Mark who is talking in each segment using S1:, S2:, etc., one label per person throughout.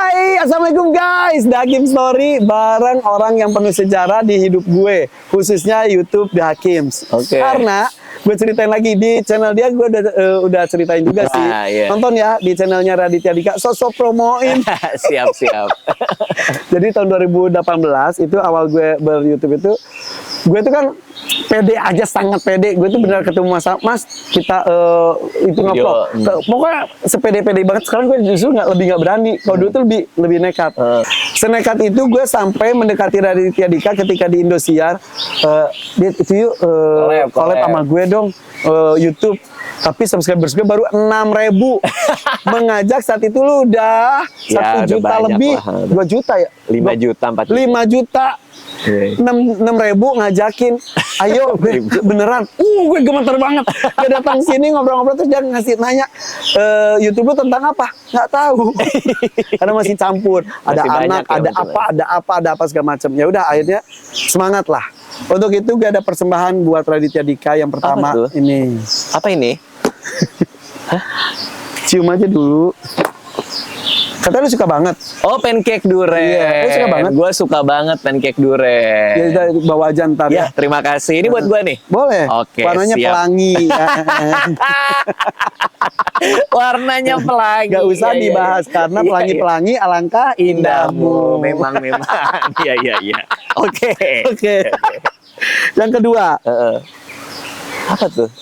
S1: Hai, assalamualaikum guys. The Hakim Story bareng orang yang penuh sejarah di hidup gue, khususnya YouTube The Hakims.
S2: Oke.
S1: Karena gue ceritain lagi di channel dia, gue udah ceritain juga sih.
S2: Iya.
S1: Nonton ya di channelnya Raditya Dika. Sosok promoin.
S2: Siap.
S1: Jadi tahun 2018 itu awal gue ber-YouTube itu, gue tuh kan pede aja, sangat pede. Gue tuh benar ketemu Mas, kita itu ngevlog. Pokoknya sepede-pede banget. Sekarang gue justru lebih nggak berani. Kalau dulu tuh lebih nekat. Senekat itu gue sampai mendekati Raditya Dika ketika di Indosiar. Dia itu collab sama gue dong YouTube. Tapi subscribers gue baru 6.000. Mengajak saat itu lu udah 1 juta lebih. 2 juta ya?
S2: 5 juta, 4 juta.
S1: 5 juta. 6.000 ngajakin, ayo gue beneran, gue gemeter banget. Dia datang sini ngobrol-ngobrol terus dia nanya, YouTube lu tentang apa? Nggak tahu, karena masih campur, ada
S2: masih
S1: anak, ada apa segala macam. Ya udah akhirnya semangat lah. Untuk itu gue ada persembahan buat Raditya Dika yang pertama ini.
S2: Apa ini?
S1: Cium aja dulu. Katanya lu suka banget.
S2: Oh, pancake durian.
S1: Iya, lu suka banget.
S2: Gue suka banget pancake durian.
S1: Ya udah bawa aja ntar
S2: ya. Terima kasih. Ini buat gue nih.
S1: Boleh.
S2: Oke,
S1: warnanya
S2: siap.
S1: pelangi.
S2: Warnanya pelangi.
S1: Gak usah dibahas karena pelangi-pelangi alangkah indahmu.
S2: Memang. Iya. Oke.
S1: Yang kedua.
S2: Apa tuh?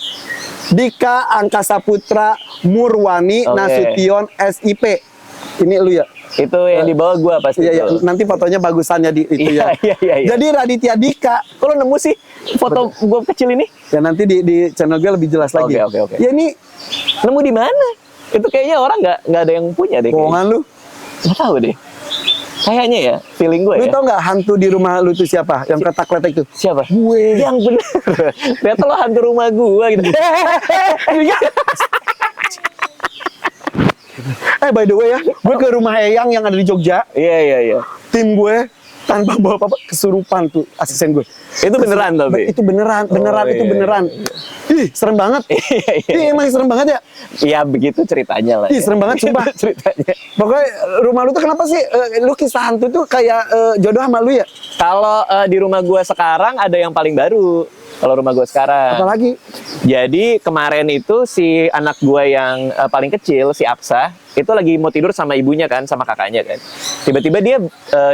S1: Dika Angkasa Putra Murwani Nasution SIP. Ini lu ya?
S2: Itu yang di bawah gua pasti.
S1: Iya. Nanti fotonya bagusannya di itu ya.
S2: Iya.
S1: Jadi Raditya Dika.
S2: Kalau nemu sih foto gua kecil ini?
S1: Ya nanti di channel gue lebih jelas lagi.
S2: Oke.
S1: Ya ini
S2: nemu di mana? Itu kayaknya orang nggak ada yang punya deh.
S1: bohongan lu.
S2: Nggak tahu deh. Kayaknya ya, feeling gue
S1: Lu
S2: ya.
S1: tau nggak hantu di rumah lu itu siapa? Yang ketak-ketak itu?
S2: Siapa?
S1: Gue.
S2: Yang bener. Ternyata lo hantu rumah gue gitu.
S1: By the way ya, gue ke rumah Eyang yang ada di Jogja.
S2: Iya.
S1: Tim gue tanpa bawa apa-apa kesurupan tuh asisten gue.
S2: Itu beneran tapi?
S1: Itu beneran, itu beneran. Ih, serem banget.
S2: Iya.
S1: Emang serem banget ya?
S2: Iya, begitu ceritanya lah.
S1: Ih, serem banget sumpah.
S2: Ceritanya.
S1: Pokoknya rumah lu tuh kenapa sih lu kisah hantu tuh kayak jodoh sama lu ya?
S2: Kalau di rumah gue sekarang ada yang paling baru. Kalau rumah gue sekarang.
S1: Apalagi?
S2: Jadi kemarin itu si anak gue yang paling kecil, si Aksa, itu lagi mau tidur sama ibunya kan, sama kakaknya kan. Tiba-tiba dia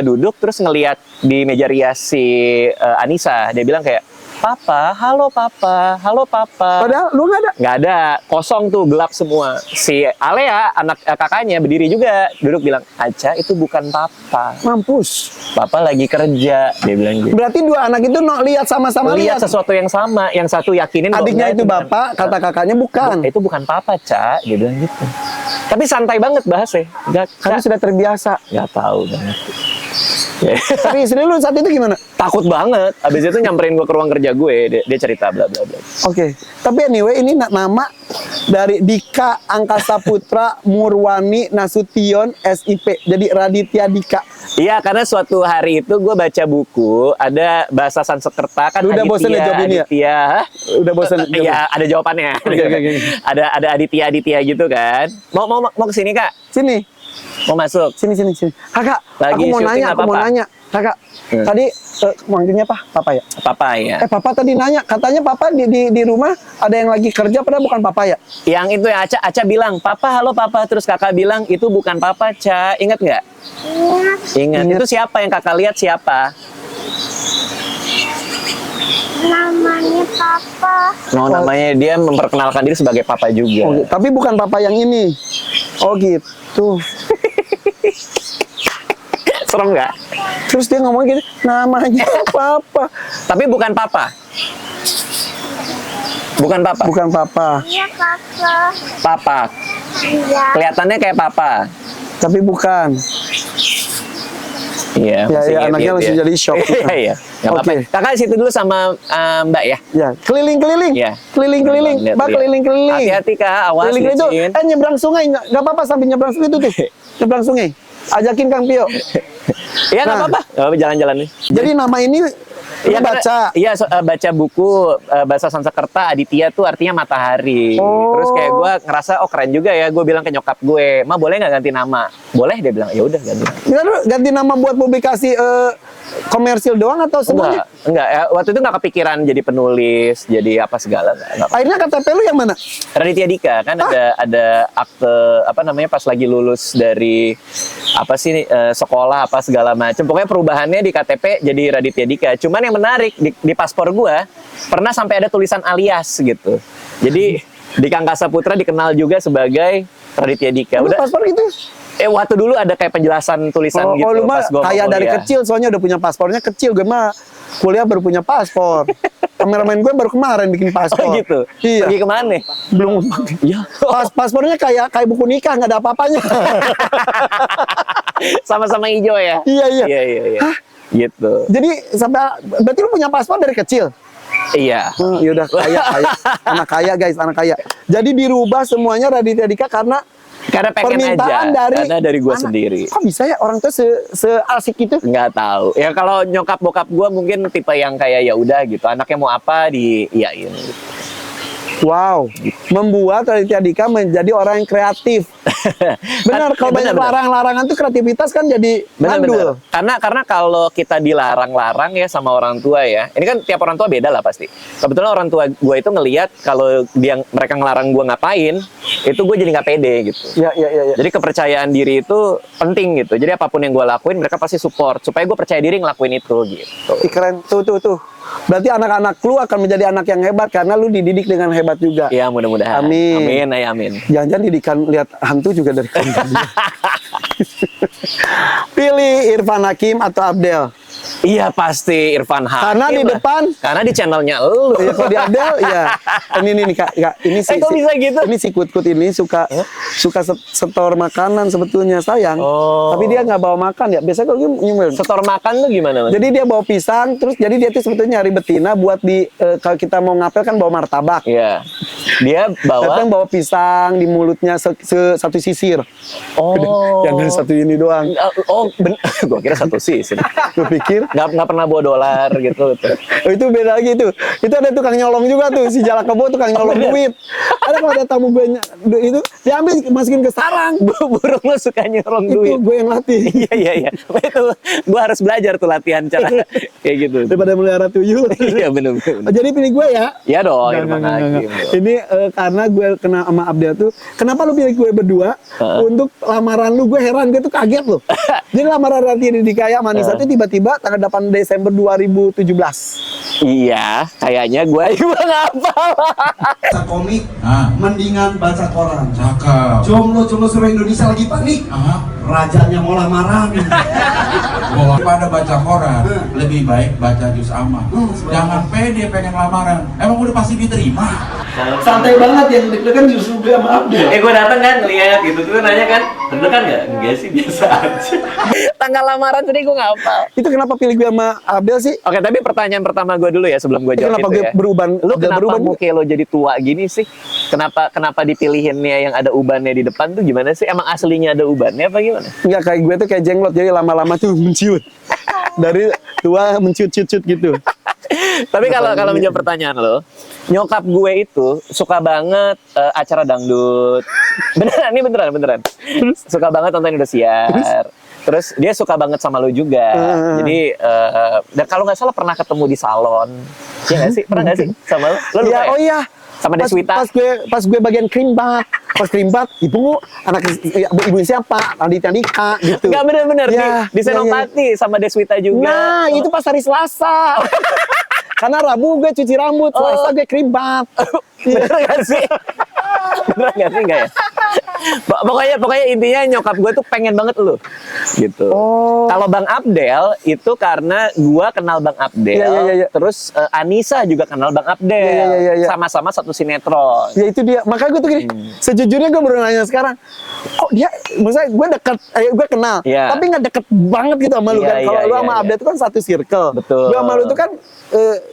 S2: duduk terus ngelihat di meja rias si Anissa. Dia bilang kayak, "Papa, halo papa, halo papa."
S1: Padahal lu nggak ada.
S2: Nggak ada, kosong tuh, gelap semua. Si Alea, anak kakaknya, berdiri juga, duduk bilang, "Aca, itu bukan papa.
S1: Mampus.
S2: Papa lagi kerja," dia bilang gitu.
S1: Berarti dua anak itu lihat sama-sama
S2: Lihat sesuatu yang sama, yang satu yakinin bahwa
S1: adiknya
S2: enggak,
S1: itu bapak, kata kakaknya bukan.
S2: Itu bukan papa, Ca, dia bilang gitu. Tapi santai banget bahasnya.
S1: Karena sudah terbiasa.
S2: Nggak tahu banget.
S1: Tapi istri lu saat itu gimana?
S2: Takut banget. Abis itu nyamperin gue ke ruang kerja gue, dia cerita bla bla bla.
S1: Oke. Tapi anyway ini nama dari Dika Angkasa Putra Murwani Nasution SIP. Jadi Raditya Dika.
S2: Iya, karena suatu hari itu gue baca buku, ada bahasa Sanskerta kan.
S1: Lu udah bosan ya jawab ini ya?
S2: Aditya.
S1: Udah bosan.
S2: Iya, ada jawabannya.
S1: Okay.
S2: Ada Aditya gitu kan. Mau kesini Kak?
S1: Sini.
S2: Mau masuk?
S1: Sini. Kakak,
S2: Lagi
S1: aku mau
S2: syuting
S1: nanya. Kakak, tadi manggilnya apa? Papa ya?
S2: Papa ya.
S1: Papa tadi nanya, katanya papa di rumah ada yang lagi kerja, padahal bukan papa ya?
S2: Yang itu ya, Aca bilang, "Papa, halo papa." Terus kakak bilang, "Itu bukan papa, Ca." Ingat nggak? Ingat. Itu siapa yang kakak lihat siapa?
S3: Namanya papa.
S2: Namanya dia memperkenalkan diri sebagai papa juga.
S1: Oh, tapi bukan papa yang ini. Oh gitu.
S2: Serem nggak?
S1: Terus dia ngomong gitu, namanya papa.
S2: Tapi bukan papa. Bukan papa.
S1: Bukan papa.
S3: Iya papa.
S2: Papa.
S3: Iya.
S2: Kelihatannya kayak papa.
S1: Tapi bukan.
S2: Iya.
S1: Ya, anaknya langsung jadi shock.
S2: Iya. Nggak apa-apa. Kakak situ dulu sama Mbak ya.
S1: Ya, keliling-keliling.
S2: Iya.
S1: Keliling-keliling. Mbak keliling-keliling.
S2: Hati-hati Kak, awas
S1: Keliling itu,
S2: licin.
S1: nyebrang sungai, nggak apa-apa sambil nyebrang sungai itu tuh. Nyebrang sungai. Ajakin Kang Pio.
S2: Iya nggak
S1: Nah.
S2: apa-apa. Nggak apa-apa, jalan-jalan nih.
S1: Jadi nama ini Lu baca?
S2: Iya, baca buku bahasa Sanskerta. Aditya tuh artinya matahari.
S1: Oh.
S2: Terus kayak gue ngerasa oh keren juga ya. Gue bilang ke nyokap gue, "Ma, boleh nggak ganti nama?" "Boleh," dia bilang. Ya udah ganti.
S1: Ya, lu ganti nama buat publikasi komersil doang atau semuanya?
S2: Enggak. Ya, waktu itu nggak kepikiran jadi penulis, jadi apa segala. Nggak.
S1: Akhirnya KTP lu yang mana?
S2: Raditya Dika kan ada akte apa namanya pas lagi lulus dari apa sih sekolah apa segala macam. Pokoknya perubahannya di KTP jadi Raditya Dika. Cuman yang menarik di paspor gua pernah sampai ada tulisan alias gitu. Jadi di Kangkasa Putra dikenal juga sebagai Raditya Dika.
S1: Lu
S2: Udah
S1: paspor gitu?
S2: waktu dulu ada kayak penjelasan tulisan gitu.
S1: Oh, lu mah
S2: pas gua
S1: kayak
S2: mau
S1: dari
S2: kuliah.
S1: kecil soalnya udah punya paspornya kecil. Gue mah kuliah baru punya paspor. Kameramen gue baru kemarin bikin paspor.
S2: Oh gitu.
S1: Iya.
S2: Pergi kemana?
S1: Belum.
S2: Iya.
S1: Paspornya kayak buku nikah, nggak ada apa-apanya.
S2: Sama-sama hijau ya.
S1: Iya, iya.
S2: Iya. Gitu.
S1: Jadi sampai berarti lu punya paspor dari kecil?
S2: Iya.
S1: Yaudah kaya. Anak kaya guys, anak kaya. Jadi dirubah semuanya Raditya Dika karena
S2: pengen
S1: permintaan
S2: aja. Karena dari gue
S1: anak.
S2: sendiri.
S1: Kok bisa ya orang tuh seasik itu?
S2: Nggak tahu. Ya kalau nyokap bokap gue mungkin tipe yang kayak ya udah gitu. Anaknya mau apa diiyain. Gitu.
S1: Wow, membuat Raditya Dika menjadi orang yang kreatif. Benar, kalau banyak larangan-larangan tuh kreativitas kan jadi mandul.
S2: Karena kalau kita dilarang-larang ya sama orang tua ya. Ini kan tiap orang tua beda lah pasti. Kebetulan orang tua gue itu ngelihat kalau mereka ngelarang gue ngapain, itu gue jadi nggak pede gitu.
S1: Ya.
S2: Jadi kepercayaan diri itu penting gitu. Jadi apapun yang gue lakuin mereka pasti support supaya gue percaya diri ngelakuin itu gitu.
S1: Keren, tuh. Berarti anak-anak lu akan menjadi anak yang hebat karena lu dididik dengan hebat juga.
S2: Ya mudah-mudahan.
S1: Amin.
S2: Amin.
S1: Jangan-jangan didikan lihat hantu juga dari kamu. Pilih Irfan Hakim atau Abdel.
S2: Iya pasti Irfan Hakim.
S1: Karena di
S2: lah.
S1: depan.
S2: Karena di channelnya lu.
S1: Ya, kalau di Abdel ya. Ini nih Kak, ini sih.
S2: Kok bisa gitu?
S1: Ini si Kut ini suka setor makanan sebetulnya sayang.
S2: Oh.
S1: Tapi dia nggak bawa makan ya. Biasanya kalau dia nyumbel.
S2: Setor makan tuh gimana Mas?
S1: Jadi dia bawa pisang, terus jadi dia tuh sebetulnya nyari betina buat kalau kita mau ngapel kan bawa martabak.
S2: Iya. Dia
S1: Datang bawa pisang di mulutnya satu sisir.
S2: Oh.
S1: Yang dari satu ini doang.
S2: Gua kira satu sih.
S1: Gue pikir
S2: nggak pernah bawa dolar gitu.
S1: oh, itu beda lagi tuh. Itu ada tukang nyolong juga tuh, si Jalak Kebo tukang nyolong duit. Ada kalau ada tamu gue itu diambil masukin ke sarang.
S2: Burung lo suka nyolong
S1: Itu
S2: duit.
S1: gue yang latih.
S2: Iya. Itu gua harus belajar tuh latihan cara kayak gitu.
S1: Daripada melihara tuyul.
S2: Iya benar.
S1: Jadi pilih gue ya.
S2: Iya dong,
S1: Nggak,
S2: Irfan
S1: nggak,
S2: Hakim.
S1: nggak. Ini karena gue kena sama Abdel tuh. Kenapa lu pilih gue berdua? Untuk lamaran lu, gue heran, gue tuh kaget loh. Jadi lamaran Raditya Dika sama Nisa tuh tiba-tiba tanggal 8 Desember 2017.
S2: Iya, kayaknya gue juga nggak hafal.
S4: Baca komik, mendingan baca koran.
S5: Cakep.
S4: Jomblo seluruh Indonesia lagi panik. Rajanya mau lamaran.
S5: Daripada baca koran, lebih baik baca juz amma. Jangan pede pengen lamaran. Emang udah pasti diterima.
S1: Santai banget yang deg-degan justru gue sama Abdel.
S2: Gue datang kan ngeliat gitu tuh nanya kan, deg-degan nggak? Enggak sih, biasa aja. Tanggal lamaran tadi gue nggak hafal.
S1: Itu kenapa pilih gue sama Abdel sih?
S2: Oke, tapi pertanyaan pertama gue dulu ya sebelum gue jawab
S1: Kenapa
S2: itu
S1: gue
S2: ya.
S1: beruban?
S2: Lu
S1: Abdel
S2: kenapa
S1: beruban
S2: muka lo jadi tua gini sih? Kenapa dipilihinnya yang ada ubannya di depan tuh gimana sih? Emang aslinya ada ubannya apa gimana?
S1: Enggak, kayak gue tuh kayak jenglot, jadi lama-lama tuh menciut. Dari tua menciut-ciut gitu.
S2: Tapi kalau menjawab pertanyaan lo, nyokap gue itu suka banget acara dangdut. Beneran, ini beneran. Suka banget nonton Indosiar. Terus dia suka banget sama lo juga. Jadi dan kalau nggak salah pernah ketemu di salon. Iya nggak sih? Pernah nggak sih sama lo? Lo lupa
S1: Iya,
S2: ya?
S1: oh iya.
S2: Sama Deswita.
S1: Pas gue bagian krimbat. Pas krimbat, ibu siapa? Raditya Dika gitu.
S2: Enggak bener-bener
S1: Ya,
S2: di Senopati sama Deswita juga.
S1: Nah, itu pas hari Selasa. Karena Rabu gue cuci rambut, Selasa gue krimbat.
S2: Bener gak sih? Bener gak sih? Enggak ya? Pokoknya intinya nyokap gue tuh pengen banget lu gitu. Kalau Bang Abdel itu karena gue kenal Bang Abdel.
S1: Iya.
S2: Terus Anissa juga kenal Bang Abdel.
S1: Iya.
S2: Sama-sama satu sinetron.
S1: Ya itu dia. Makanya gue tuh gini, sejujurnya gue baru nanya sekarang. Kok dia, maksudnya gue dekat, gue kenal.
S2: Iya.
S1: Tapi nggak deket banget gitu sama lu
S2: Iya,
S1: kan. Kalau lu sama
S2: iya.
S1: Abdel itu kan satu circle.
S2: Betul.
S1: Gue sama lu itu kan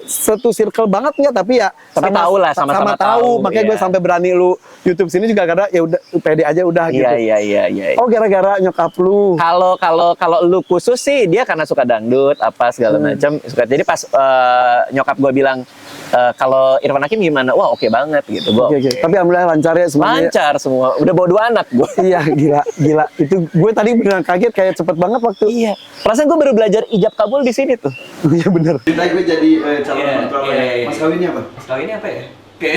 S1: satu circle banget nggak, tapi ya
S2: Tapi tahu lah, sama-sama tahu,
S1: Makanya gue
S2: iya.
S1: sampai berani lu YouTube sini juga karena ya udah pede pede aja udah gitu.
S2: Iya.
S1: Oh, gara-gara nyokap lu.
S2: Kalau lu khusus sih dia karena suka dangdut apa segala macam suka. Jadi pas nyokap gue bilang kalau Irfan Hakim gimana? Wah, oke banget gitu.
S1: Oke. Tapi alhamdulillah lancar ya semuanya.
S2: Lancar semua. Udah bawa 2 anak gue.
S1: Iya, gila. Itu gue tadi beneran kaget kayak cepet banget waktu.
S2: Iya. Perasaan gue baru belajar ijab kabul di sini tuh.
S1: Iya bener.
S6: Kita gue jadi calon
S2: Iya,
S6: mertua
S2: iya, iya.
S6: Mas kawinnya apa?
S2: Setelah ini apa ya? Oke.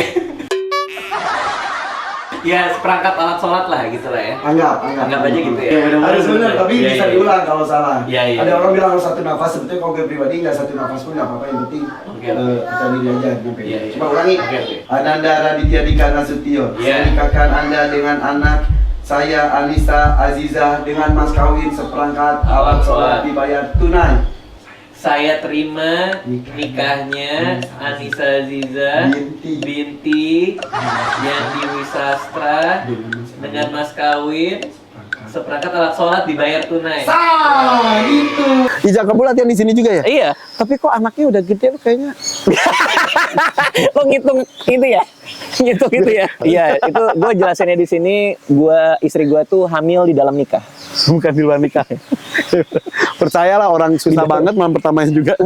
S2: Ya, seperangkat alat sholat lah gitu lah ya.
S6: Anggap
S2: Anggap aja gitu ya.
S6: Harus benar, tapi
S2: Iya,
S6: bisa
S2: iya.
S6: diulang kalau salah.
S2: Iya.
S6: Ada orang bilang harus satu nafas, sebetulnya kalau gue pribadi nggak satu nafas pun nggak apa-apa, yang penting
S2: Oke.
S6: kita diri aja nyampe.
S2: Iya.
S6: Coba ulangi.
S2: Oke.
S6: Ananda Raditya Dika Nasution.
S2: Iya.
S6: Saya nikahkan Anda dengan anak saya Anissa Azizah dengan mas kawin seperangkat alat sholat dibayar tunai.
S2: Saya terima nikahnya Anissa Aziza binti Yandi Wisastra dengan mas kawin seperangkat alat sholat dibayar tunai.
S6: Gitu.
S1: Ijab kabul latihan di sini juga ya?
S2: Iya.
S1: Tapi kok anaknya udah gede lu kayaknya.
S2: Lo ngitung itu ya? Ngitung itu ya? Iya, itu gue jelasinnya di sini. Istri gue tuh hamil di dalam nikah.
S1: Bukan di luar nikah. Percayalah orang susah banget malam pertamanya juga.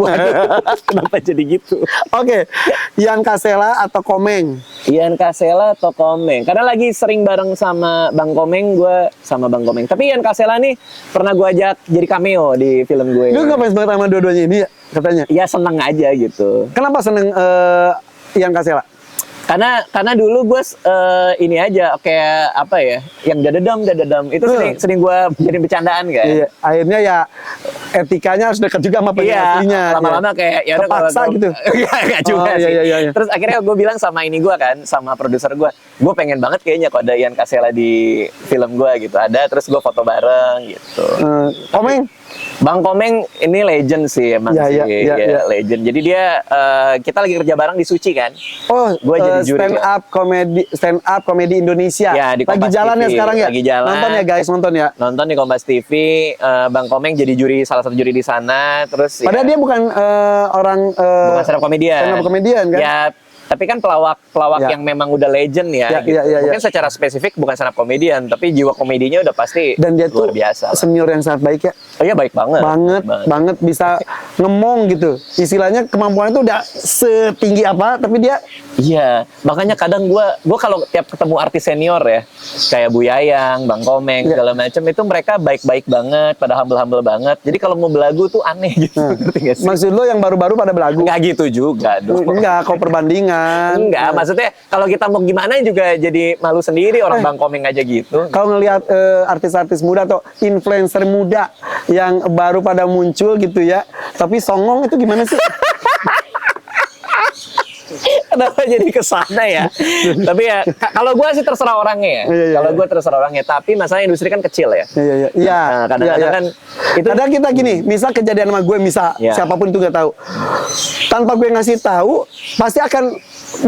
S2: Kenapa jadi gitu?
S1: Oke, Ian Kasela atau Komeng?
S2: Ian Kasela atau Komeng? Karena lagi sering bareng sama Bang Komeng, gue sama Bang Komeng. Tapi Ian Kasela nih pernah gue ajak jadi cameo di film gue.
S1: Lu ngefans banget sama dua-duanya ini ya, katanya?
S2: Ya seneng aja gitu.
S1: Kenapa seneng Ian Kasela?
S2: Karena dulu gue ini aja kayak apa ya, yang dadadam itu sering gue jadi bercandaan kan.
S1: Iya, akhirnya ya etikanya harus dekat juga sama penyanyinya.
S2: Lama-lama kayak ya udah
S1: kepaksa
S2: kalau
S1: gitu.
S2: Enggak juga
S1: Oh,
S2: sih.
S1: iya.
S2: Terus akhirnya gue bilang sama ini gue kan, sama produser gue pengen banget kayaknya kalau ada Ian Kasela di film gue gitu. Ada, terus gue foto bareng gitu.
S1: Komeng?
S2: Bang Komeng ini legend sih emang
S1: Ya,
S2: sih,
S1: ya.
S2: legend. Jadi dia kita lagi kerja bareng di Suci kan.
S1: Oh,
S2: Gua jadi juri
S1: stand up komedi Indonesia.
S2: Ya, di
S1: lagi
S2: Kompas
S1: jalan ya
S2: TV.
S1: sekarang ya?
S2: Lagi jalan.
S1: Nonton ya guys, nonton ya.
S2: Nonton di Kompas TV, Bang Komeng jadi salah satu juri di sana. Terus
S1: Padahal dia bukan orang
S2: bukan stand up komedian.
S1: stand up komedian kan?
S2: Ya, tapi kan pelawak
S1: Ya.
S2: yang memang udah legend ya.
S1: Ya, ya.
S2: Mungkin secara spesifik bukan stand up komedian, tapi jiwa komedinya udah pasti
S1: Dan dia
S2: luar
S1: tuh
S2: biasa.
S1: senior yang sangat baik ya.
S2: Oh iya, baik banget.
S1: Banget bisa ngemong gitu. Istilahnya kemampuannya tuh udah setinggi apa, tapi dia
S2: Iya, makanya kadang gua kalau tiap ketemu artis senior ya, kayak Bu Yayang, Bang Komeng, segala macam itu mereka baik-baik banget, pada humble-humble banget. Jadi kalau mau belagu tuh aneh gitu. Ngerti nggak sih?
S1: maksud lo yang baru-baru pada belagu.
S2: Nggak gitu juga dong.
S1: Enggak, kau perbandingan.
S2: Enggak, maksudnya kalau kita mau gimana juga jadi malu sendiri orang Bang Komeng aja gitu.
S1: Kalau ngelihat artis-artis muda atau influencer muda yang baru pada muncul gitu ya, tapi songong itu gimana sih?
S2: Kenapa jadi kesana ya? Tapi ya, kalau gue sih terserah orangnya ya.
S1: Iya.
S2: Kalau gue terserah orangnya. Tapi masalah industri kan kecil ya.
S1: Iya.
S2: Nah, kadang-kadang kan itu
S1: Kadang kita gini, misal kejadian sama gue,
S2: Iya.
S1: siapapun itu gak tahu. Tanpa gue ngasih tahu, pasti akan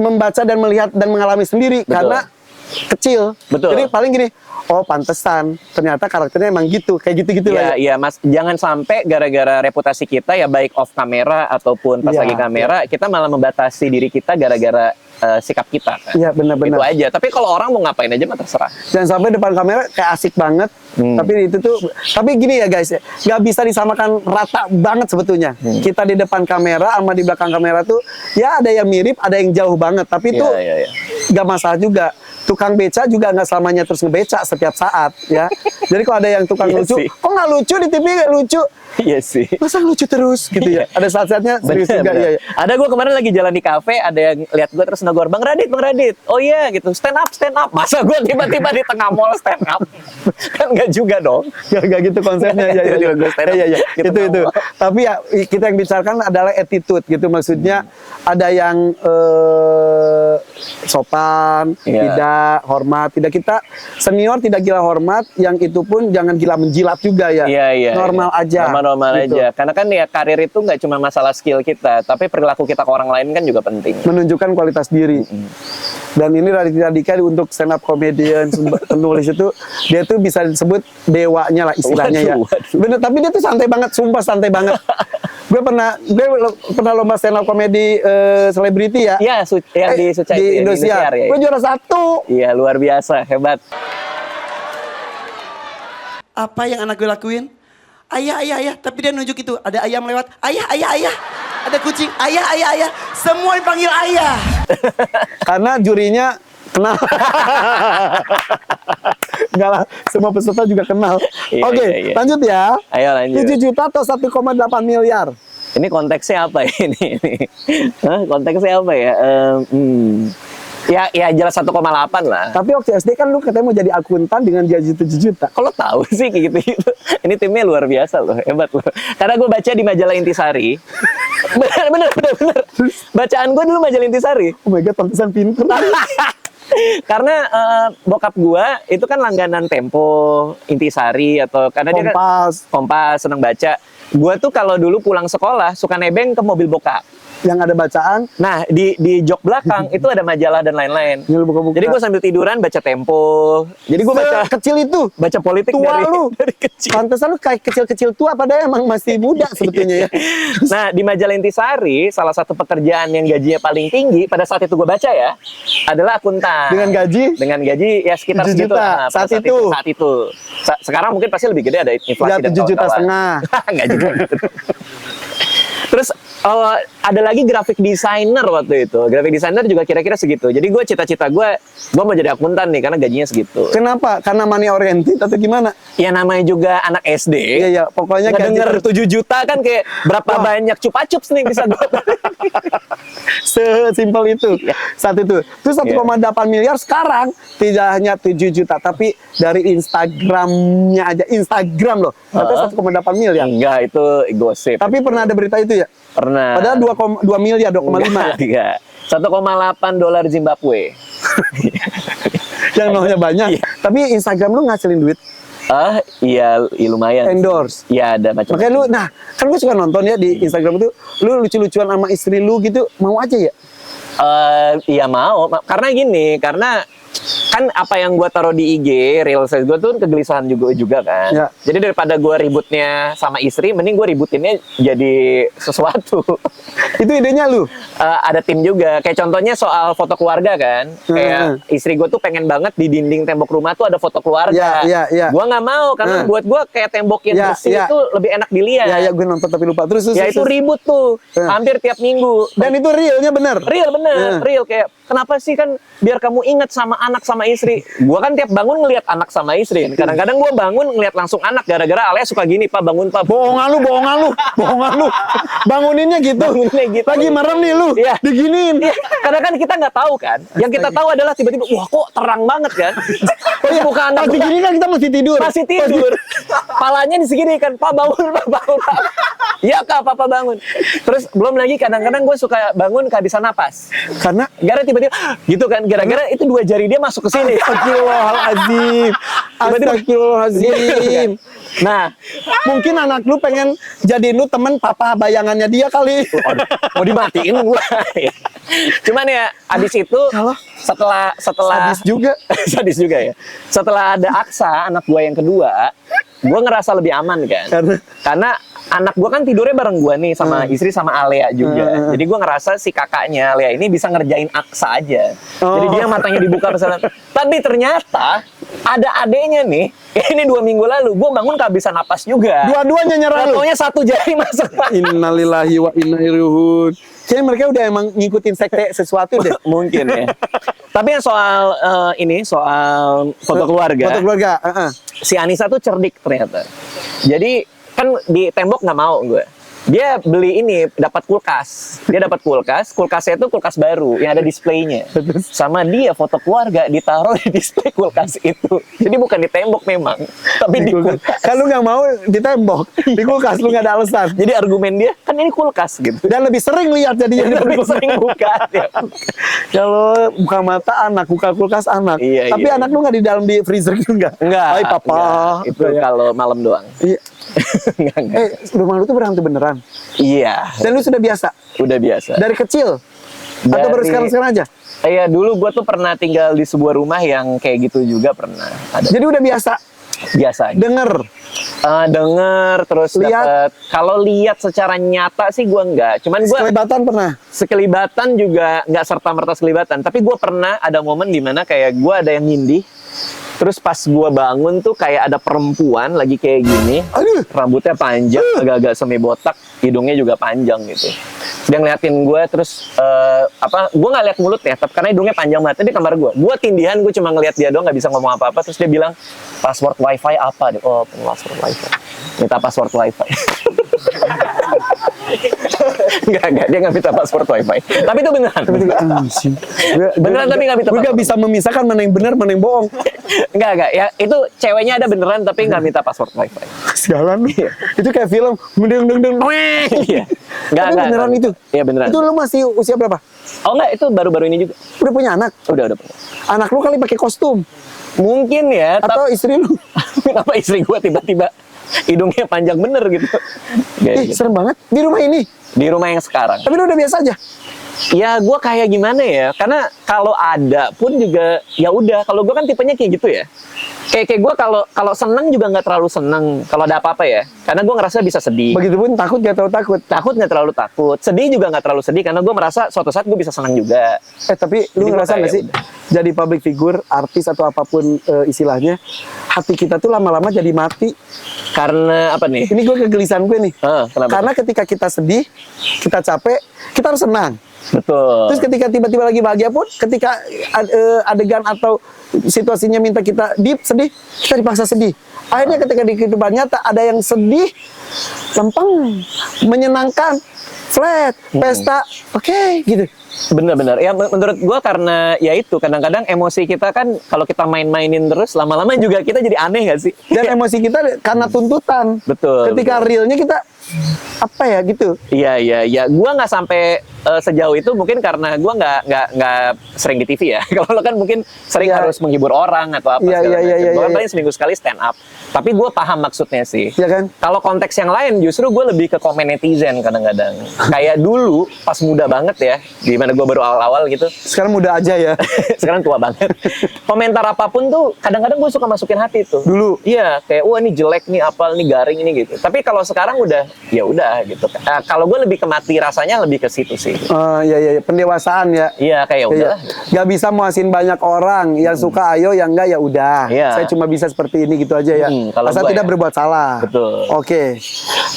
S1: membaca dan melihat dan mengalami sendiri.
S2: Betul.
S1: Karena kecil.
S2: Betul.
S1: Jadi paling gini, oh pantesan, ternyata karakternya emang gitu, kayak gitu-gitu lah.
S2: Iya, Mas, jangan sampai gara-gara reputasi kita ya baik off kamera ataupun pas
S1: Iya,
S2: lagi kamera kita malah membatasi diri kita gara-gara sikap kita kan.
S1: Iya, benar-benar.
S2: Itu aja. Tapi kalau orang mau ngapain aja mah terserah.
S1: Dan sampai depan kamera kayak asik banget. Tapi itu tuh, tapi gini ya guys, nggak bisa disamakan rata banget sebetulnya. Kita di depan kamera sama di belakang kamera tuh, ya ada yang mirip, ada yang jauh banget. Tapi itu
S2: Iya.
S1: nggak masalah juga. Tukang beca juga nggak selamanya terus ngebeca setiap saat ya. Jadi kalau ada yang tukang
S2: Iya
S1: lucu,
S2: sih.
S1: kok nggak lucu di TV nggak lucu?
S2: Iya sih.
S1: Masa lucu terus gitu ya? Ada saat-saatnya serius juga.
S2: Bener.
S1: Iya.
S2: Ada gue kemarin lagi jalan di kafe, ada yang lihat gue terus negor, Bang Radit. Oh iya gitu, stand up. Masa gue tiba-tiba di tengah mall stand up? Kan nggak juga dong.
S1: Gak gitu konsepnya ya.
S2: Tiba-tiba gue stand up.
S1: Iya.
S2: Gitu
S1: Itu.
S2: doang.
S1: Tapi ya kita yang bicarakan adalah attitude gitu, maksudnya ada yang sopan,
S2: Iya.
S1: tidak hormat, tidak kita senior tidak gila hormat, yang itu pun jangan gila menjilat juga ya.
S2: Iya.
S1: Normal aja.
S2: Normal
S1: gitu.
S2: aja. Karena kan ya karir itu nggak cuma masalah skill kita, tapi perilaku kita ke orang lain kan juga penting.
S1: Menunjukkan kualitas diri. Dan ini Raditya Dika untuk stand up comedian penulis itu dia tuh bisa disebut dewanya lah istilahnya ya.
S2: Waduh.
S1: Bener, tapi dia tuh santai banget, sumpah santai banget. gue pernah lomba stand up comedy selebriti ya.
S2: Iya, yang di Suca
S1: di
S2: itu,
S1: Indonesia.
S2: ya.
S1: Gue juara 1.
S2: Iya, luar biasa, hebat.
S7: Apa yang anak gue lakuin? Ayah, ayah, ayah. Tapi dia nunjuk itu. Ada ayam lewat. Ayah, ayah, ayah. Ada kucing. Ayah, ayah, ayah. Semua dipanggil ayah.
S1: Karena jurinya kenal. Enggak lah, semua peserta juga kenal.
S2: Iya,
S1: Oke,
S2: iya, iya.
S1: lanjut ya.
S2: Ayo lanjut.
S1: 7 juta atau 1,8 miliar?
S2: Ini konteksnya apa ya ini? Hah, konteksnya apa ya? Ya jelas 1,8 lah.
S1: Tapi waktu SD kan lu katanya mau jadi akuntan dengan gaji 7 juta.
S2: Kalau tahu sih kayak gitu. Ini timnya luar biasa loh, hebat loh. Karena gue baca di majalah Intisari. bener. Bacaan gue dulu majalah Intisari.
S1: Oh my god, pantesan pinter.
S2: Karena bokap gua itu kan langganan Tempo, Intisari atau karena dia kan Kompas seneng baca. Gua tuh kalau dulu pulang sekolah suka nebeng ke mobil bokap.
S1: Yang ada bacaan.
S2: Nah, di jok belakang itu ada majalah dan lain-lain.
S1: Ini lu buka-buka.
S2: Jadi gua sambil tiduran baca Tempo. Jadi gua baca
S1: kecil itu.
S2: baca politik
S1: Tua
S2: dari,
S1: lu.
S2: dari kecil.
S1: Pantesan lu kayak kecil-kecil tua padahal emang masih muda sebetulnya ya.
S2: Nah, di majalah Intisari, salah satu pekerjaan yang gajinya paling tinggi pada saat itu gue baca ya, adalah akuntan. Dengan gaji ya sekitar
S1: 7
S2: segitu
S1: juta
S2: lah, pada saat itu. Sekarang mungkin pasti lebih gede, ada inflasi
S1: Ya,
S2: dan
S1: 7,5 juta.
S2: Nggak juga gitu. Terus ada lagi graphic designer waktu itu. Graphic designer juga kira-kira segitu. Jadi gue cita-cita gue mau jadi akuntan nih karena gajinya segitu.
S1: Kenapa? Karena money oriented atau gimana?
S2: Ya namanya juga anak SD.
S1: Iya, pokoknya
S2: Ngedenger 7 juta kan kayak berapa banyak cupa-cups nih bisa gue.
S1: Sesimpel itu saat itu. Terus 1,8 miliar sekarang tidak hanya 7 juta tapi dari Instagramnya aja, Instagram loh. Katanya 1,8 miliar.
S2: Enggak, itu gosip.
S1: Tapi pernah ada berita itu ya?
S2: Pernah.
S1: Padahal 2 miliar, 2,5 ya.
S2: Enggak. 1,8 dolar Zimbabwe.
S1: Yang nolnya banyak.
S2: Iya.
S1: Tapi Instagram lu ngasilin duit.
S2: Iya lumayan.
S1: Endorse.
S2: Iya ada macam.
S1: Makanya lu, nah kan gue suka nonton ya di Instagram itu, lu lucu-lucuan sama istri lu gitu, mau aja ya?
S2: Iya mau. Karena gini, karena kan apa yang gue taruh di IG, reels gue tuh kegelisahan juga kan.
S1: Ya.
S2: Jadi daripada gue ributnya sama istri, mending gue ributinnya jadi sesuatu.
S1: Itu idenya lu?
S2: Ada tim juga. Kayak contohnya soal foto keluarga kan. Kayak istri gue tuh pengen banget di dinding tembok rumah tuh ada foto keluarga.
S1: Iya.
S2: Gue nggak mau karena buat gue kayak tembok yang bersih itu lebih enak dilihat.
S1: Iya, gue nonton tapi lupa. Terus
S2: Ya itu ribut tuh. Hampir tiap minggu.
S1: Dan itu realnya bener?
S2: Real bener. Real kayak kenapa sih kan biar kamu ingat sama anak sama istri. Gue kan tiap bangun ngelihat anak sama istri. Kadang-kadang gue bangun ngelihat langsung anak gara-gara Alia suka gini, Pak bangun Pak.
S1: Bohongan lu. Banguninnya gitu. Lagi merem nih lu, diginiin.
S2: Iya, karena kan kita nggak tau kan. Yang kita tahu adalah tiba-tiba, wah kok terang banget kan. Bukan anak
S1: digini kan kita masih tidur.
S2: Masih tidur. Palanya di segini kan, Pak bangun, Pak bangun. Pak. Iya Kak, Papa bangun. Terus belum lagi kadang-kadang gue suka bangun kehabisan napas.
S1: Karena
S2: gara tiba-tiba gitu kan, gara-gara itu 2 jari dia masuk ke sini.
S1: Astagfirullahaladzim.
S2: Nah,
S1: mungkin anak lu pengen jadiin lu temen papa bayangannya dia kali.
S2: mau dimatiin gua. Cuman ya abis itu setelah sadis juga ya. Setelah ada Aksa, anak gua yang kedua, gua ngerasa lebih aman kan. Karena anak gua kan tidurnya bareng gua nih sama istri sama Alia juga. Jadi gua ngerasa si kakaknya Alia ini bisa ngerjain Aksa aja. Jadi dia matanya dibuka misalnya. Tapi ternyata ada adeknya nih. Ini 2 minggu lalu gua bangun kehabisan napas juga.
S1: Dua-duanya nyerah lu.
S2: Contohnya 1 jari masuk.
S1: Innalillahi wa inna ilaihi raji'un. Kayaknya mereka udah emang ngikutin sekte sesuatu deh.
S2: Mungkin ya. Tapi yang soal soal foto keluarga.
S1: Foto keluarga.
S2: Si Anissa tuh cerdik ternyata. Jadi kan di tembok nggak mau gue. Dia beli ini, dapat kulkas. Dia dapat kulkas. Kulkasnya itu kulkas baru yang ada displaynya. Sama dia foto keluarga ditaruh di display kulkas itu. Jadi bukan di tembok memang, tapi di kulkas.
S1: Kan lu nggak mau di tembok, di kulkas lu nggak ada alasan.
S2: Jadi argumen dia kan ini kulkas gitu.
S1: Dan lebih sering lihat jadinya.
S2: Lebih sering buka. Ya.
S1: Kalau buka mata anak, buka kulkas anak.
S2: Iya,
S1: tapi anak lu nggak di dalam di freezer gitu nggak?
S2: Enggak.
S1: Hai papa.
S2: Enggak. Itu kalau malam doang.
S1: Iya. Rumah lu tuh berhantu beneran?
S2: Iya.
S1: Dan lu sudah biasa?
S2: Udah biasa.
S1: Dari kecil? Atau baru sekarang-sekarang aja?
S2: Iya, dulu gue tuh pernah tinggal di sebuah rumah yang kayak gitu juga pernah. Ada.
S1: Jadi udah biasa?
S2: Biasa.
S1: Denger?
S2: Denger, terus dapat. Kalau lihat secara nyata sih gue enggak. Cuman gue
S1: sekelibatan pernah?
S2: Sekelibatan juga enggak serta-merta sekelibatan. Tapi gue pernah ada momen dimana kayak gue ada yang ngindih. Terus pas gue bangun tuh kayak ada perempuan lagi kayak gini,
S1: Aduh.
S2: rambutnya panjang, agak-agak semi botak, hidungnya juga panjang gitu. Dia ngeliatin gue, terus gue nggak liat mulutnya, tapi karena hidungnya panjang banget. Dia di kamar gue tindihan, gue cuma ngeliat dia doang, nggak bisa ngomong apa-apa. Terus dia bilang, password wifi apa? Oh, password wifi. Minta password wifi. Enggak, dia nggak minta password wifi. Tapi itu beneran. Beneran, tapi nggak minta
S1: Gue nggak
S2: password.
S1: bisa memisahkan mana yang benar, mana yang bohong.
S2: Enggak, ya itu ceweknya ada beneran, tapi nggak minta password wifi.
S1: Sialan lu. Itu kayak film, mendeng deng deng.
S2: Iya.
S1: Tapi beneran itu?
S2: Iya beneran.
S1: Itu lu masih usia berapa?
S2: Oh enggak, itu baru-baru ini juga.
S1: Udah punya anak?
S2: Udah punya.
S1: Anak lu kali pakai kostum?
S2: Mungkin ya,
S1: Atau istri lu?
S2: kenapa istri gua tiba-tiba hidungnya panjang bener gitu.
S1: Ih, serem banget. Di rumah ini?
S2: Di rumah yang sekarang.
S1: Tapi lu udah biasa aja?
S2: Ya gua kayak gimana ya, karena kalau ada pun juga ya udah. Kalau gua kan tipenya kayak gitu ya. Kayak gue kalau seneng juga nggak terlalu seneng kalau ada apa-apa ya, karena gue ngerasa bisa sedih.
S1: Begitupun takut gak terlalu takut?
S2: Takut nggak terlalu takut, sedih juga nggak terlalu sedih, karena gue merasa suatu saat gue bisa senang juga.
S1: Tapi lu
S2: Jadi gua
S1: ngerasa
S2: kayak
S1: nggak sih? Jadi public figure, artis atau apapun istilahnya, hati kita tuh lama-lama jadi mati.
S2: Karena apa nih?
S1: Ini gue kegelisahan gue nih.
S2: Kenapa?
S1: Karena ketika kita sedih, kita capek, kita harus senang.
S2: Betul.
S1: Terus ketika tiba-tiba lagi bahagia pun, ketika adegan atau situasinya minta kita sedih, kita dipaksa sedih. Akhirnya ketika di kehidupan nyata ada yang sedih, lempeng, menyenangkan, flat, pesta, oke, gitu.
S2: Bener-bener. Ya menurut gua karena ya itu kadang-kadang emosi kita kan kalau kita main-mainin terus lama-lama juga kita jadi aneh gak sih?
S1: Dan emosi kita karena tuntutan.
S2: Betul.
S1: Ketika realnya kita apa ya gitu.
S2: Iya. Gua nggak sampai sejauh itu mungkin karena gua nggak sering di TV ya. Kalau lo kan mungkin sering
S1: Iya.
S2: harus menghibur orang atau apa
S1: Iya,
S2: segala
S1: iya,
S2: macam.
S1: iya,
S2: Gua kan
S1: iya.
S2: paling seminggu sekali stand up. Tapi gua paham maksudnya sih.
S1: Iya kan?
S2: Kalau konteks yang lain justru gue lebih ke komen netizen kadang-kadang. Kayak dulu pas muda banget ya, di mana gue baru awal-awal gitu.
S1: Sekarang muda aja ya.
S2: Sekarang tua banget. Komentar apapun tuh kadang-kadang gue suka masukin hati tuh.
S1: Dulu?
S2: Iya, kayak wah ini jelek nih, apal nih, garing ini gitu. Tapi kalau sekarang udah ya udah gitu. Kalau gue lebih ke mati rasanya lebih ke situ sih.
S1: Iya, pendewasaan ya.
S2: Iya, kayak udah.
S1: Gak bisa muasin banyak orang. Yang suka ayo, yang enggak ya udah.
S2: Iya.
S1: Saya cuma bisa seperti ini gitu aja ya.
S2: Kalau
S1: Asal
S2: gua
S1: tidak
S2: ya.
S1: berbuat salah.
S2: Betul.
S1: Oke.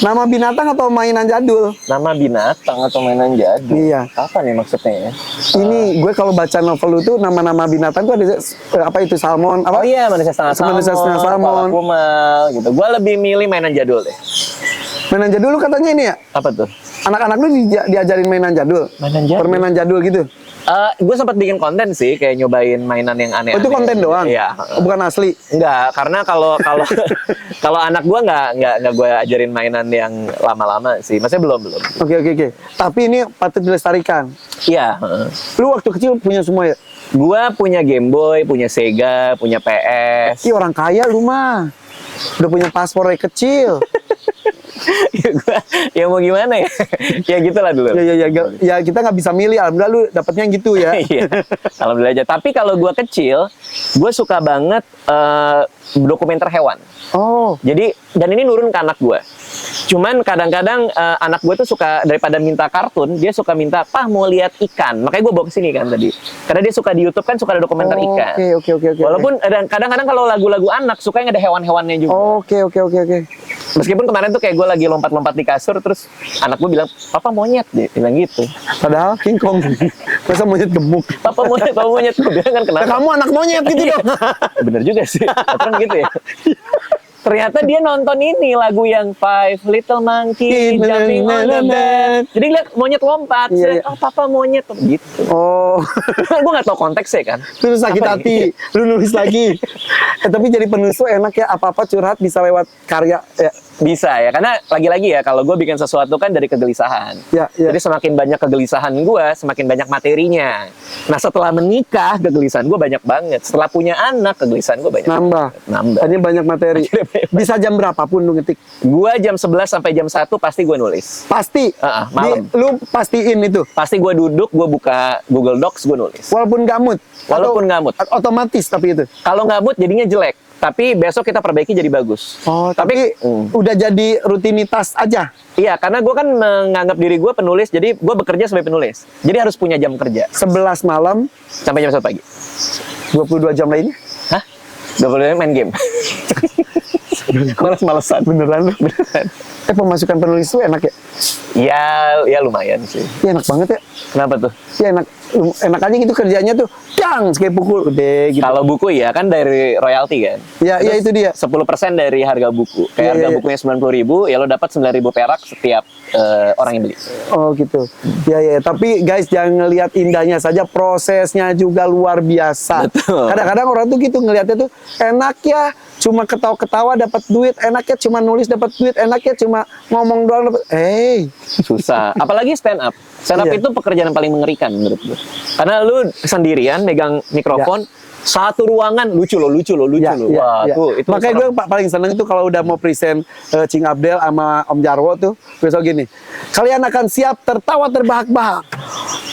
S1: Nama binatang atau mainan jadul?
S2: Nama binatang atau mainan jadul?
S1: Iya.
S2: Apa nih maksudnya ya?
S1: Ini gue kalau baca novel lu tuh nama-nama binatang tuh ada apa itu salmon apa?
S2: Oh iya, manusia setengah salmon,
S1: Manusia setengah salmon.
S2: kepala kumal gitu. Gue lebih milih mainan jadul deh.
S1: Mainan jadul lu katanya ini ya?
S2: Apa tuh?
S1: Anak-anak lu diajarin mainan jadul?
S2: Mainan jadul?
S1: Permainan jadul gitu?
S2: Gue sempat bikin konten sih, kayak nyobain mainan yang aneh-aneh.
S1: Oh, itu konten doang?
S2: Iya.
S1: Bukan asli?
S2: Enggak, karena kalau kalau anak gue nggak gue ajarin mainan yang lama-lama sih. Maksudnya belum.
S1: Oke. Tapi ini patut dilestarikan.
S2: Iya.
S1: Lu waktu kecil punya semua ya?
S2: Gue punya Game Boy, punya Sega, punya PS.
S1: Ih, orang kaya lu mah. Udah punya paspor dari kecil.
S2: Ya mau gimana ya? Ya gitulah dulu.
S1: Ya kita nggak bisa milih. Alhamdulillah lu dapetnya yang gitu ya.
S2: Iya, alhamdulillah aja. Tapi kalau gue kecil, gue suka banget dokumenter hewan.
S1: Oh.
S2: Jadi, dan ini nurun ke anak gue. Cuman kadang-kadang anak gue tuh suka, daripada minta kartun, dia suka minta, "Pah mau lihat ikan." Makanya gue bawa ke sini kan tadi. Karena dia suka di YouTube kan suka ada dokumenter ikan.
S1: Oke.
S2: Walaupun kadang-kadang kalau lagu-lagu anak suka yang ada hewan-hewannya juga.
S1: Oke.
S2: Meskipun kemarin tuh kayak gue lagi lompat-lompat di kasur, terus anak gue bilang, "Papa monyet," dia bilang gitu.
S1: Padahal King Kong. Masa monyet gemuk.
S2: Papa monyet. Gue bilang kan kenapa?
S1: Nah, kamu anak monyet gitu dong.
S2: Bener juga sih. Patron gitu ya. Ternyata dia nonton ini lagu yang Five Little Monkey Jumping on the Bed. Jadi lihat monyet lompat.
S1: Iya.
S2: Oh papa monyet gitu.
S1: Oh.
S2: Gue nggak tahu konteksnya kan.
S1: Terus sakit
S2: Apa
S1: hati. Lu nulis lagi. Tapi jadi penulis tuh enak ya. Apa-apa curhat bisa lewat karya. Ya.
S2: Bisa ya, karena lagi-lagi ya kalau gue bikin sesuatu kan dari kegelisahan.
S1: Ya.
S2: Jadi semakin banyak kegelisahan gue, semakin banyak materinya. Nah setelah menikah, kegelisahan gue banyak banget. Setelah punya anak, kegelisahan gue banyak.
S1: Nambah.
S2: Nambah.
S1: Ini banyak materi. Bisa jam berapapun lu ngetik.
S2: Gue jam 11 sampai jam 1 pasti gue nulis.
S1: Pasti.
S2: Malam.
S1: Lu pastiin itu.
S2: Pasti gue duduk, gue buka Google Docs, gue nulis.
S1: Walaupun gamut.
S2: Walaupun gamut.
S1: Otomatis tapi itu.
S2: Kalau ngamut jadinya jelek, tapi besok kita perbaiki jadi bagus.
S1: Oh, tapi udah jadi rutinitas aja.
S2: Iya, karena gue kan menganggap diri gue penulis, jadi gue bekerja sebagai penulis. Jadi harus punya jam kerja.
S1: 11 malam
S2: Sampai jam 1 pagi.
S1: 22 jam lainnya.
S2: Hah? 20 main game. Males-malesan.
S1: Beneran lu?
S2: Beneran.
S1: Pemasukan penulis tuh enak ya?
S2: Ya lumayan sih.
S1: Ya enak banget ya.
S2: Kenapa tuh?
S1: Ya enak aja gitu kerjanya tuh. Dang, kayak pukul gede gitu.
S2: Kalau buku ya kan dari royalti kan.
S1: Ya itu dia.
S2: 10% dari harga buku. Kayak harga bukunya 90.000, ya lo dapat 9.000 perak setiap orang yang beli.
S1: Oh gitu. Ya. Tapi guys jangan ngelihat indahnya saja, prosesnya juga luar biasa.
S2: Betul.
S1: Kadang-kadang orang tuh gitu ngelihatnya tuh enak ya, cuma ketawa-ketawa dapat duit, enaknya cuma nulis dapat duit, enaknya cuma ngomong doang dapat.
S2: Susah. Apalagi stand up. Stand up
S1: Iya.
S2: itu pekerjaan yang paling mengerikan menurut gue. Karena lu sendirian megang mikrofon, satu ruangan lucu loh. Wah, tuh itu
S1: makanya gue paling seneng itu kalau udah mau present Cing Abdel sama Om Jarwo tuh besok gini. Kalian akan siap tertawa terbahak-bahak.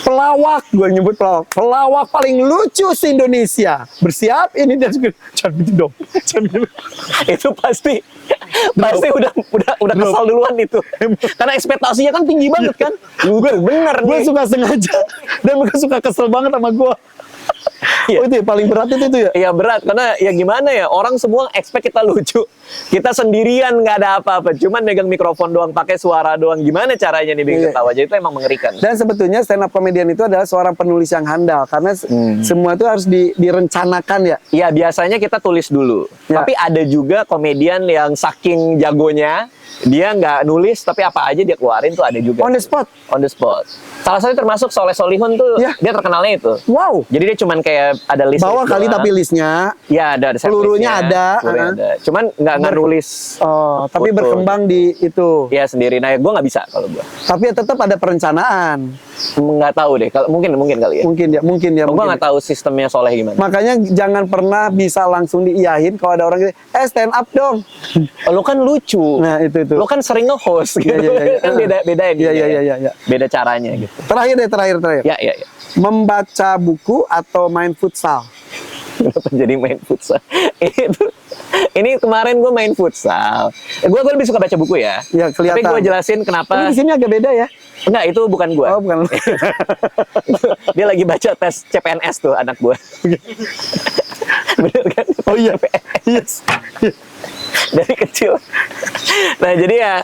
S1: Pelawak, gue nyebut pelawak paling lucu se-Indonesia. Bersiap ini dan jangan gitu dong.
S2: itu pasti udah kesal duluan itu. Karena ekspektasinya kan tinggi banget kan. Bener
S1: Gue
S2: nih.
S1: suka sengaja dan mereka suka kesel banget sama gue.
S2: Iya.
S1: Oh itu ya, paling berat itu ya.
S2: Iya berat, karena ya gimana ya, orang semua expect kita lucu. Kita sendirian nggak ada apa-apa, cuman megang mikrofon doang, pakai suara doang. Gimana caranya nih bikin
S1: Iya.
S2: ketawa? Jadi itu emang mengerikan.
S1: Dan sebetulnya stand up comedian itu adalah seorang penulis yang handal karena semua itu harus direncanakan ya.
S2: Iya, biasanya kita tulis dulu.
S1: Ya.
S2: Tapi ada juga komedian yang saking jagonya, dia nggak nulis, tapi apa aja dia keluarin tuh ada juga.
S1: On the spot.
S2: On the spot. Salah satu termasuk Soleh Solihun tuh,
S1: Ya.
S2: dia terkenalnya itu.
S1: Wow.
S2: Jadi dia cuman kayak ada list.
S1: Bawa kali tapi listnya.
S2: Ya ada set
S1: Pelurunya
S2: listnya.
S1: ada.
S2: Pelurunya ada. Cuman nggak nulis.
S1: Oh, tapi
S2: foto.
S1: berkembang di itu.
S2: Ya sendiri. Nah, gue nggak bisa kalau gue.
S1: Tapi ya tetap ada perencanaan.
S2: Nggak tahu deh. Kalau mungkin kali ya.
S1: Mungkin ya.
S2: Gue nggak tahu sistemnya Soleh gimana.
S1: Makanya jangan pernah bisa langsung diiyahin kalau ada orang gitu, stand up dong.
S2: Lo kan lucu.
S1: Nah, itu.
S2: Lo kan sering nge-host gitu.
S1: Iya.
S2: Kan beda ya.
S1: Iya.
S2: Beda caranya gitu.
S1: Terakhir.
S2: Ya.
S1: Membaca buku atau main futsal?
S2: Kenapa jadi main futsal? Ini kemarin gue main futsal. Gue lebih suka baca buku ya.
S1: Ya, kelihatan.
S2: Tapi gue jelasin kenapa.
S1: Tapi di sini agak beda ya.
S2: Enggak, itu bukan gue.
S1: Oh, bukan.
S2: Dia lagi baca tes CPNS tuh anak gue. Bener kan?
S1: Oh iya. Yes.
S2: Dari kecil. Nah jadi ya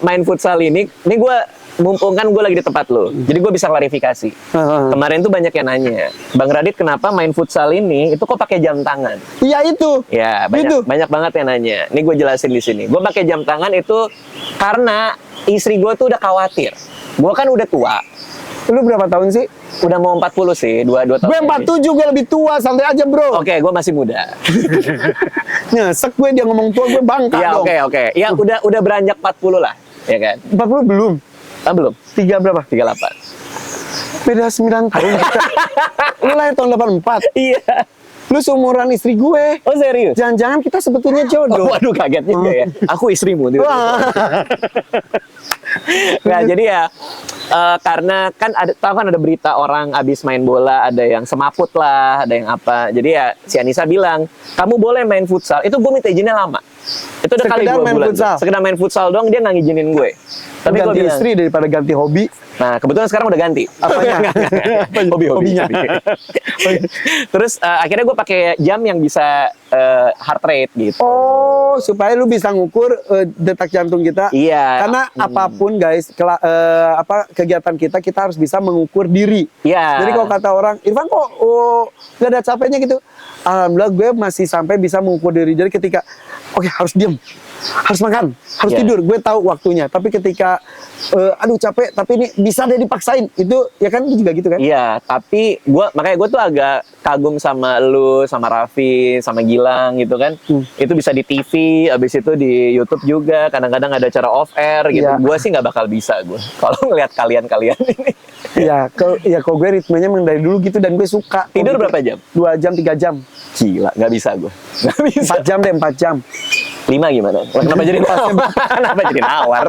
S2: main futsal ini gue mumpung kan gue lagi di tempat lo, jadi gue bisa klarifikasi. Kemarin tuh banyak yang nanya, Bang Radit kenapa main futsal ini itu kok pakai jam tangan?
S1: Iya itu.
S2: Ya banyak banget yang nanya. Ini gue jelasin di sini. Gue pakai jam tangan itu karena istri gue tuh udah khawatir. Gue kan udah tua.
S1: Lu berapa tahun sih?
S2: Udah mau 40 sih, 2 tahun.
S1: Gue 47, gue lebih tua, santai aja bro.
S2: Oke, gue masih muda.
S1: Nyesek gue dia ngomong tua, gue bangka
S2: Ya
S1: dong.
S2: oke. Ya udah beranjak 40 lah, ya kan?
S1: 40 belum?
S2: Ah, belum.
S1: 3 berapa?
S2: 38.
S1: Beda 9 tahun kita. Lu lahir tahun 84.
S2: Iya.
S1: Lu seumuran istri gue.
S2: Oh serius?
S1: Jangan-jangan kita sebetulnya jodoh.
S2: Waduh kaget juga ya. Aku istrimu. Nah jadi ya karena kan ada berita orang abis main bola, ada yang semaput lah, ada yang apa. Jadi ya si Anissa bilang, kamu boleh main futsal. Itu gue minta izinnya lama. Itu udah kali 2
S1: Sekedar main
S2: bulan.
S1: futsal.
S2: Sekedar main futsal doang, dia nggak ngizinin gue. Tapi gue
S1: ganti
S2: bilang,
S1: istri daripada ganti hobi.
S2: nah kebetulan sekarang udah ganti.
S1: Apanya?
S2: Hobinya. Terus akhirnya gue pakai jam yang bisa heart rate gitu.
S1: Oh, supaya lu bisa ngukur detak jantung kita.
S2: Iya.
S1: Karena apapun guys, kegiatan kita harus bisa mengukur diri.
S2: Iya.
S1: Jadi kalau kata orang, Irfan kok gak ada capeknya gitu. Alhamdulillah gue masih sampai bisa mengukur diri. Jadi ketika, oke, harus diem, harus makan, harus
S2: Iya.
S1: tidur. Gue tahu waktunya. Tapi ketika, aduh capek, tapi ini bisa deh dipaksain. Itu ya kan juga gitu kan?
S2: Iya, tapi makanya gue tuh agak kagum sama lu, sama Raffi, sama Gilang gitu kan. Itu bisa di TV, abis itu di YouTube juga. Kadang-kadang ada acara off air gitu.
S1: Iya.
S2: Gue sih nggak bakal bisa gue. Kalau ngelihat kalian ini.
S1: Iya, kalau gue ritmenya memang dari dulu gitu dan gue suka.
S2: Tidur berapa jam?
S1: 2 jam, 3 jam.
S2: Gila, nggak bisa gue. Nggak bisa.
S1: 4 jam deh, 4 jam.
S2: 5 gimana? Kenapa jadi nawar? Kenapa jadi nawar?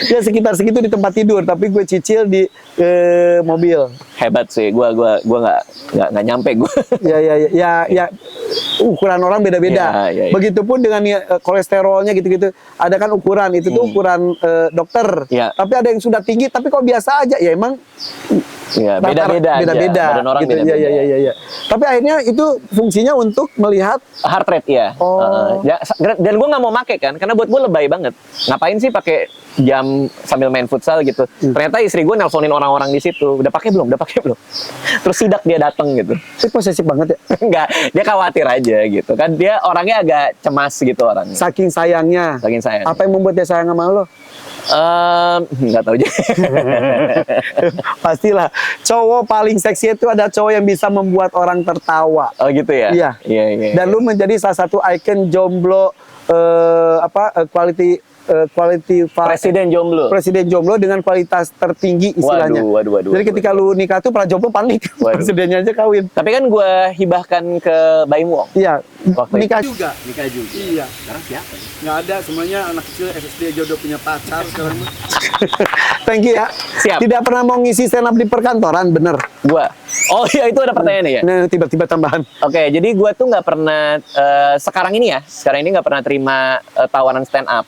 S1: Ya sekitar segitu di tempat tidur, tapi gue cicil di mobil.
S2: hebat sih. Gua nggak nyampe gua.
S1: Ya, ukuran orang beda-beda.
S2: Ya.
S1: Begitupun dengan kolesterolnya gitu-gitu. Ada kan ukuran, itu tuh ukuran dokter.
S2: Ya.
S1: Tapi ada yang sudah tinggi, tapi kok biasa aja. Ya emang
S2: Ya, beda-beda aja. Badan orang
S1: gitu.
S2: beda-beda.
S1: Ya. Tapi akhirnya itu fungsinya untuk melihat
S2: Heart rate ya.
S1: Oh.
S2: Dan gue nggak mau make kan, karena buat gue lebay banget. Ngapain sih pakai jam sambil main futsal gitu? Ternyata istri gue nelponin orang-orang di situ. Udah pakai belum? Terus sidak dia datang gitu.
S1: itu posesif banget ya.
S2: Enggak, dia khawatir aja gitu kan. Dia orangnya agak cemas gitu orangnya.
S1: Saking sayangnya.
S2: Saking sayang.
S1: Apa yang membuat dia sayang sama lo?
S2: Nggak tahu juga.
S1: Pastilah. Cowok paling seksi itu ada cowok yang bisa membuat orang tertawa.
S2: Oh gitu ya?
S1: Iya.
S2: Iya.
S1: Dan lu menjadi salah satu ikon jomblo
S2: Presiden jomblo.
S1: Presiden jomblo dengan kualitas tertinggi istilahnya.
S2: Waduh.
S1: Jadi ketika lu nikah tuh para jomblo panik.
S2: Waduh.
S1: Presidennya aja kawin.
S2: Tapi kan gue hibahkan ke Baim Wong.
S1: Iya.
S2: Waktu
S1: Nikah
S2: itu.
S1: juga. Iya.
S2: Sekarang siapa?
S1: Nggak ada, semuanya anak kecil SSD aja udah punya pacar sekarang. Thank you ya.
S2: Siap.
S1: Tidak pernah mau ngisi stand up di perkantoran, bener.
S2: Gua. Oh iya, itu ada pertanyaan ya?
S1: Nah, tiba-tiba tambahan.
S2: Oke, jadi gua tuh nggak pernah sekarang ini nggak pernah terima tawaran stand up.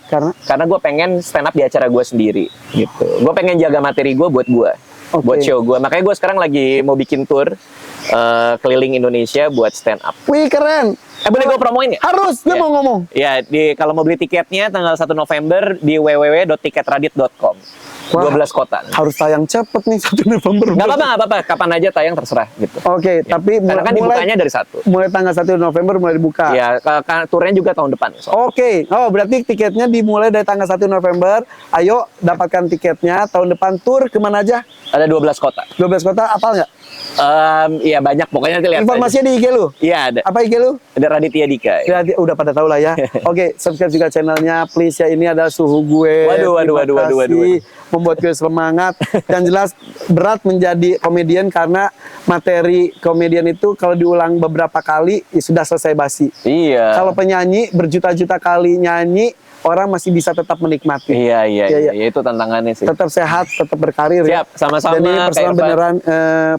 S2: Karena gue pengen stand up di acara gue sendiri gitu. Gue pengen jaga materi gue buat gue.
S1: Oke.
S2: Buat show gue. Makanya gue sekarang lagi mau bikin tour keliling Indonesia buat stand up.
S1: Wih, keren.
S2: Boleh gue promoin ya?
S1: Harus, dia
S2: Ya.
S1: mau ngomong.
S2: Ya, kalau mau beli tiketnya tanggal 1 November di www.tiketradit.com.
S1: Wah.
S2: 12 kota.
S1: Harus tayang cepet nih 1 November.
S2: Nggak apa-apa. Kapan aja tayang terserah gitu.
S1: Oke,
S2: Ya.
S1: tapi
S2: Karena kan dibukanya dari 1.
S1: mulai tanggal 1 November mulai dibuka.
S2: Ya, turnya juga tahun depan.
S1: Oke, berarti tiketnya dimulai dari tanggal 1 November. Ayo dapatkan tiketnya. Tahun depan tur kemana aja?
S2: Ada 12 kota.
S1: 12 kota, apal nggak?
S2: Iya banyak, pokoknya nanti lihat
S1: Informasinya
S2: aja.
S1: di IG lu?
S2: Iya ada.
S1: Apa IG lu?
S2: Ada Raditya Dika.
S1: Ya, udah pada tahu lah ya. Oke, subscribe juga channelnya, please ya. Ini adalah suhu gue.
S2: Waduh.
S1: Terima kasih, membuat gue semangat. Dan jelas berat menjadi komedian karena materi komedian itu kalau diulang beberapa kali sudah selesai basi.
S2: Iya.
S1: Kalau penyanyi berjuta-juta kali nyanyi, orang masih bisa tetap menikmati.
S2: Iya, itu tantangannya sih.
S1: Tetap sehat, tetap berkarir.
S2: Siap, sama-sama,
S1: Jadi
S2: Kak
S1: persoalan
S2: Irfan.
S1: beneran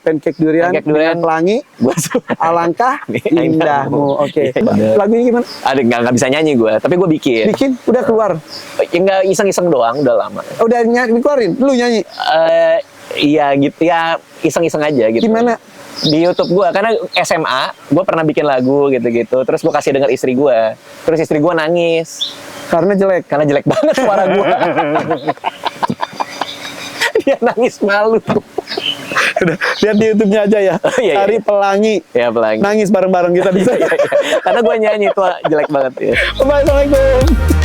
S1: pancake durian,
S2: Pancake durian.
S1: dengan pelangi.
S2: Gua suka.
S1: Alangkah indahmu. Oke.
S2: Iya.
S1: Lagunya gimana?
S2: Ada nggak bisa nyanyi gue, tapi gue bikin.
S1: Bikin udah keluar.
S2: Ya nggak iseng-iseng doang, udah lama.
S1: Udah dikeluarin, lu nyanyi.
S2: Iya gitu ya, iseng-iseng aja gitu.
S1: Gimana?
S2: Di YouTube gue, karena SMA gue pernah bikin lagu gitu-gitu. Terus gue kasih denger istri gue. Terus istri gue nangis.
S1: Karena jelek.
S2: Karena jelek banget suara gue. Dia nangis malu.
S1: Udah, lihat di YouTube-nya aja ya.
S2: Iya.
S1: Cari pelangi.
S2: Ya pelangi.
S1: Nangis bareng-bareng kita bisa.
S2: Karena gue nyanyi itu jelek banget ya.
S1: Bye, assalamualaikum.